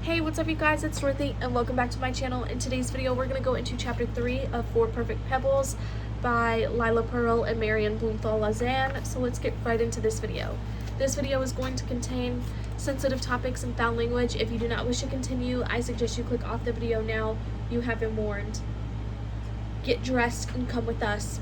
Hey, what's up you guys, it's Dorothy and welcome back to my channel. In today's video we're going to go into chapter 3 of 4 Perfect Pebbles by Lila Pearl and Marion Blumenthal-Lazan. So let's get right into this video. This video is going to contain sensitive topics and foul language. If you do not wish to continue, I suggest you click off the video now. You have been warned. Get dressed and come with us.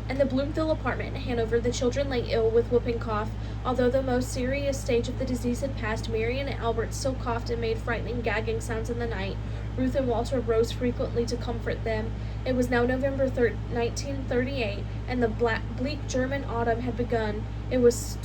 In the Bloomfield apartment in Hanover, the children lay ill with whooping cough. Although the most serious stage of the disease had passed, Marion and Albert still coughed and made frightening gagging sounds in the night. Ruth and Walter rose frequently to comfort them. It was now November 1938, and the bleak German autumn had begun. It was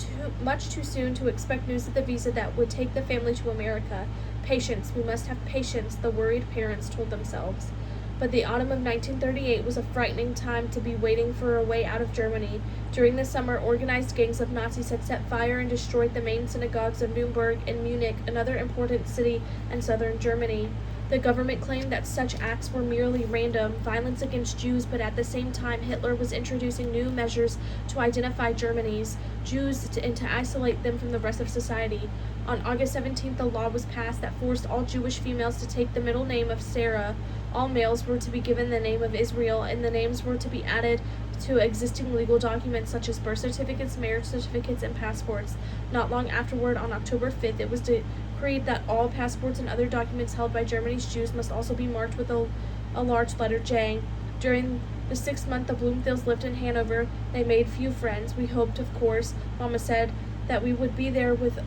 much too soon to expect news of the visa that would take the family to America. Patience, we must have patience, the worried parents told themselves. But the autumn of 1938 was a frightening time to be waiting for a way out of Germany. During the summer, organized gangs of Nazis had set fire and destroyed the main synagogues of Nuremberg and Munich, another important city in southern Germany. The government claimed that such acts were merely random violence against Jews, but at the same time Hitler was introducing new measures to identify Germany's Jews and to isolate them from the rest of society. On August 17th, a law was passed that forced all Jewish females to take the middle name of Sarah. All males were to be given the name of Israel, and the names were to be added to existing legal documents such as birth certificates, marriage certificates, and passports. Not long afterward, on October 5th, it was decreed that all passports and other documents held by Germany's Jews must also be marked with a large letter J. During the 6th month the Bloomfields lived in Hanover, they made few friends. We hoped, of course, Mama said, that we would be there with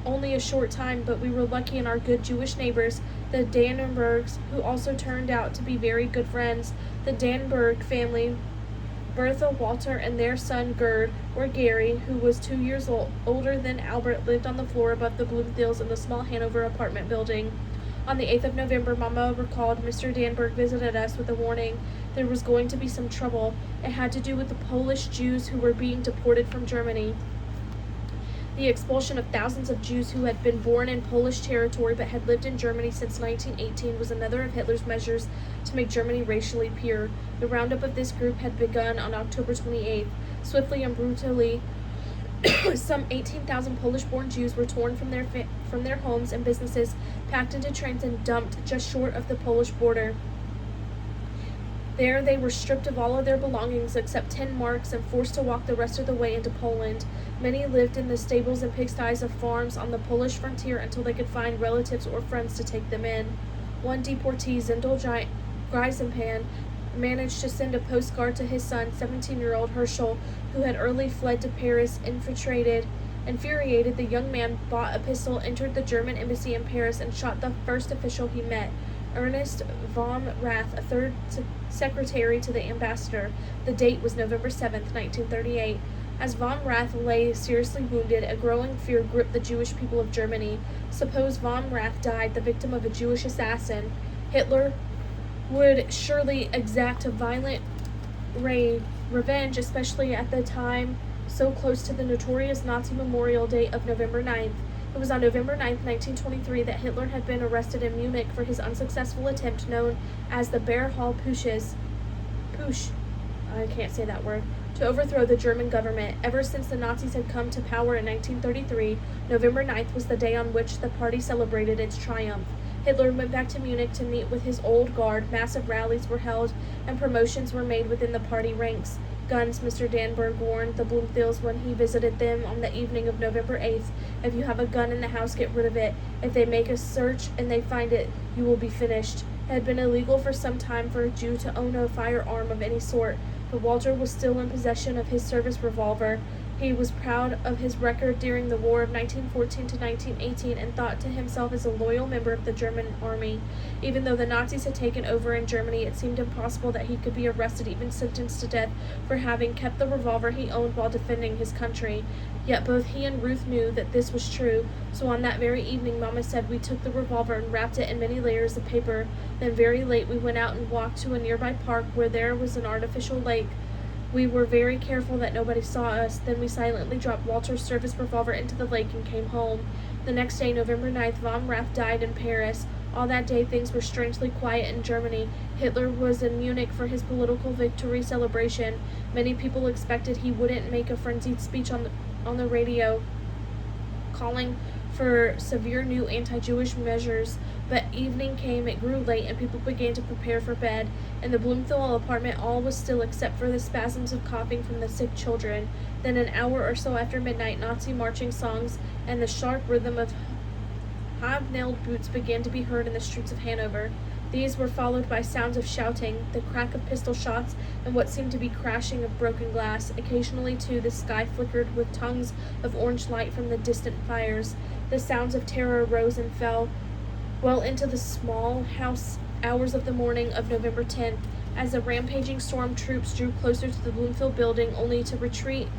only a short time, but we were lucky in our good Jewish neighbors, the Dannenbergs, who also turned out to be very good friends. The Dannenberg family, Bertha, Walter, and their son Gerd, or Gary, who was 2 years older than Albert, lived on the floor above the Bloomfields in the small Hanover apartment building. On the 8th of November, Mama recalled Mr. Dannenberg visited us with a warning. There was going to be some trouble. It had to do with the Polish Jews who were being deported from Germany. The expulsion of thousands of Jews who had been born in Polish territory but had lived in Germany since 1918 was another of Hitler's measures to make Germany racially pure. The roundup of this group had begun on October 28th. Swiftly and brutally, some 18,000 Polish-born Jews were torn from their homes and businesses, packed into trains and dumped just short of the Polish border. There they were stripped of all of their belongings except 10 marks and forced to walk the rest of the way into Poland. Many lived in the stables and pigsties of farms on the Polish frontier until they could find relatives or friends to take them in. One deportee, Zindel Greisenpan, managed to send a postcard to his son, 17-year-old Herschel, who had early fled to Paris. Infuriated, the young man bought a pistol, entered the German embassy in Paris, and shot the first official he met, Ernest von Rath, a third secretary to the ambassador. The date was November 7th, 1938. As von Rath lay seriously wounded, a growing fear gripped the Jewish people of Germany. Suppose von Rath died, the victim of a Jewish assassin. Hitler would surely exact a violent revenge, especially at the time so close to the notorious Nazi Memorial Day of November 9th. It was on November 9, 1923, that Hitler had been arrested in Munich for his unsuccessful attempt known as the Bear Hall Putsch, I can't say that word, to overthrow the German government. Ever since the Nazis had come to power in 1933, November 9th was the day on which the party celebrated its triumph. Hitler went back to Munich to meet with his old guard. Massive rallies were held, and promotions were made within the party ranks. Guns, Mr. Dannenberg warned the Bloomfields when he visited them on the evening of November 8th. If you have a gun in the house, get rid of it. If they make a search and they find it, you will be finished. It had been illegal for some time for a Jew to own a firearm of any sort, but Walter was still in possession of his service revolver. He was proud of his record during the war of 1914 to 1918 and thought to himself as a loyal member of the German army. Even though the Nazis had taken over in Germany, it seemed impossible that he could be arrested, even sentenced to death, for having kept the revolver he owned while defending his country. Yet both he and Ruth knew that this was true, so on that very evening Mama said we took the revolver and wrapped it in many layers of paper. Then very late we went out and walked to a nearby park where there was an artificial lake. We were very careful that nobody saw us. Then we silently dropped Walter's service revolver into the lake and came home. The next day, November 9th, von Rath died in Paris. All that day, things were strangely quiet in Germany. Hitler was in Munich for his political victory celebration. Many people expected he wouldn't make a frenzied speech on the radio, calling for severe new anti-Jewish measures, but evening came, it grew late, and people began to prepare for bed. In the Bloomfield apartment, all was still except for the spasms of coughing from the sick children. Then an hour or so after midnight, Nazi marching songs and the sharp rhythm of hobnailed boots began to be heard in the streets of Hanover. These were followed by sounds of shouting, the crack of pistol shots, and what seemed to be crashing of broken glass. Occasionally, too, the sky flickered with tongues of orange light from the distant fires. The sounds of terror rose and fell well into the small house hours of the morning of November 10th, as the rampaging storm troops drew closer to the Bloomfield building, only to retreat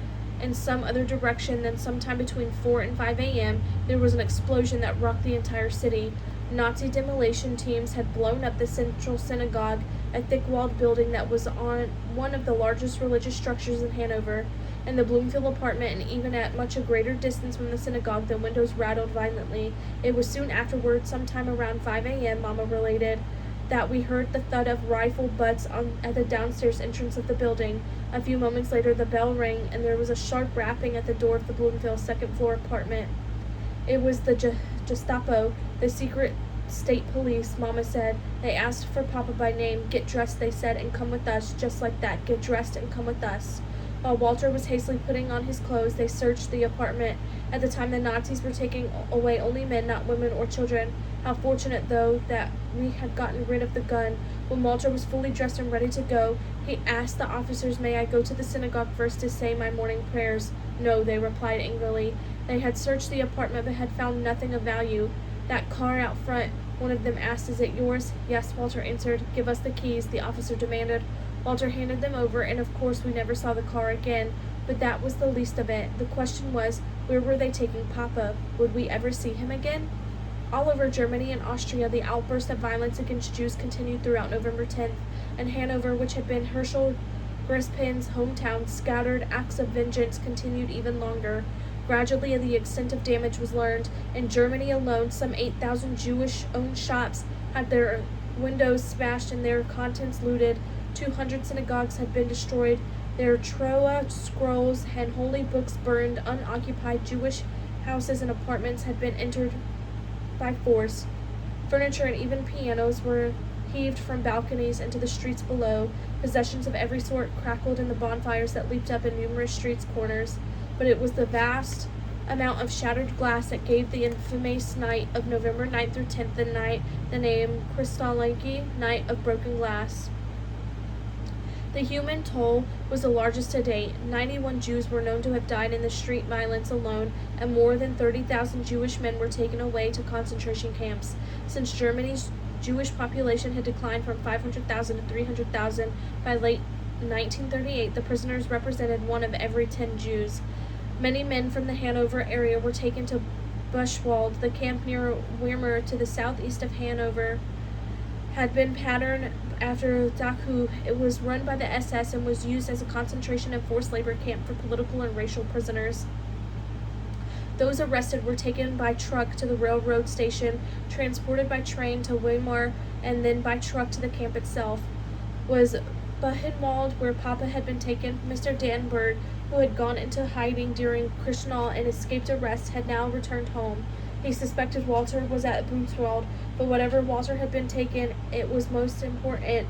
in some other direction. Then sometime between 4 and 5 a.m., there was an explosion that rocked the entire city. Nazi demolition teams had blown up the Central Synagogue, a thick-walled building that was on one of the largest religious structures in Hanover. In the Bloomfield apartment, and even at much a greater distance from the synagogue, the windows rattled violently. It was soon afterward, sometime around 5 a.m., Mama related, that we heard the thud of rifle butts at the downstairs entrance of the building. A few moments later, the bell rang, and there was a sharp rapping at the door of the Bloomfield second-floor apartment. It was the Gestapo, the secret state police, Mama said. They asked for Papa by name. "Get dressed," they said, "and come with us." Just like that. "Get dressed and come with us." While Walter was hastily putting on his clothes, they searched the apartment. At the time, the Nazis were taking away only men, not women or children. How fortunate, though, that we had gotten rid of the gun. When Walter was fully dressed and ready to go, he asked the officers, "May I go to the synagogue first to say my morning prayers?" "No," they replied angrily. They had searched the apartment but had found nothing of value. "That car out front," one of them asked, "is it yours?" "Yes," Walter answered. "Give us the keys," the officer demanded. Walter handed them over, and of course we never saw the car again. But that was the least of it. The question was, where were they taking Papa? Would we ever see him again? All over Germany and Austria, the outburst of violence against Jews continued throughout November 10th, and Hanover, which had been Herschel Grispin's hometown, scattered acts of vengeance continued even longer. Gradually, the extent of damage was learned. In Germany alone, some 8,000 Jewish-owned shops had their windows smashed and their contents looted. 200 synagogues had been destroyed, their Torah scrolls and holy books burned. Unoccupied Jewish houses and apartments had been entered by force. Furniture and even pianos were heaved from balconies into the streets below. Possessions of every sort crackled in the bonfires that leaped up in numerous streets' corners. But it was the vast amount of shattered glass that gave the infamous night of November 9th through 10th the name Kristallnacht, Night of Broken Glass. The human toll was the largest to date. 91 Jews were known to have died in the street violence alone, and more than 30,000 Jewish men were taken away to concentration camps. Since Germany's Jewish population had declined from 500,000 to 300,000 by late 1938, the prisoners represented 1 of every 10 Jews. Many men from the Hanover area were taken to Buchwald, the camp near Weimar to the southeast of Hanover. Had been patterned after Dachau. It was run by the SS and was used as a concentration and forced labor camp for political and racial prisoners. Those arrested were taken by truck to the railroad station, transported by train to Weimar, and then by truck to the camp itself. Was Buchenwald, where Papa had been taken. Mr. Danberg, who had gone into hiding during Kristall and escaped arrest, had now returned home. He suspected Walter was at Buchwald, but whatever Walter had been taken, it was most important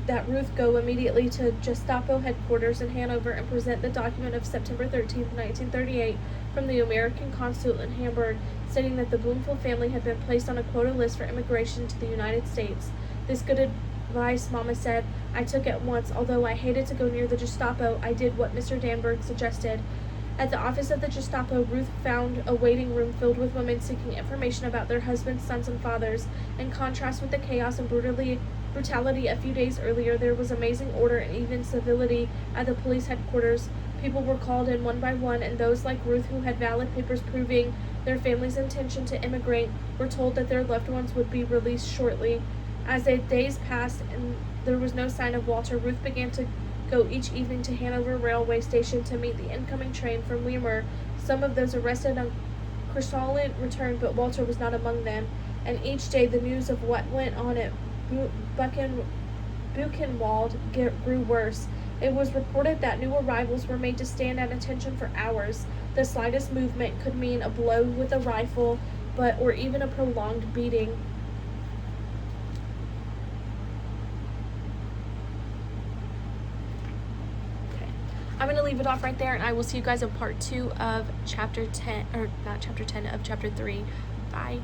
that Ruth go immediately to Gestapo headquarters in Hanover and present the document of September 13, 1938, from the American consul in Hamburg, stating that the Bloomfield family had been placed on a quota list for immigration to the United States. This good advice, Mama said, I took at once. Although I hated to go near the Gestapo, I did what Mr. Danberg suggested. At the office of the Gestapo, Ruth found a waiting room filled with women seeking information about their husbands, sons, and fathers. In contrast with the chaos and brutality a few days earlier, there was amazing order and even civility at the police headquarters. People were called in one by one, and those like Ruth who had valid papers proving their family's intention to immigrate were told that their loved ones would be released shortly. As the days passed and there was no sign of Walter, Ruth began to go each evening to Hanover railway station to meet the incoming train from Weimar. Some of those arrested on Kristall returned, but Walter was not among them, and each day the news of what went on at Buchenwald grew worse. It was reported that new arrivals were made to stand at attention for hours. The slightest movement could mean a blow with a rifle, or even a prolonged beating. Okay, I'm going to leave it off right there, and I will see you guys in part 2 of chapter 10, or not chapter 10, of chapter 3. Bye.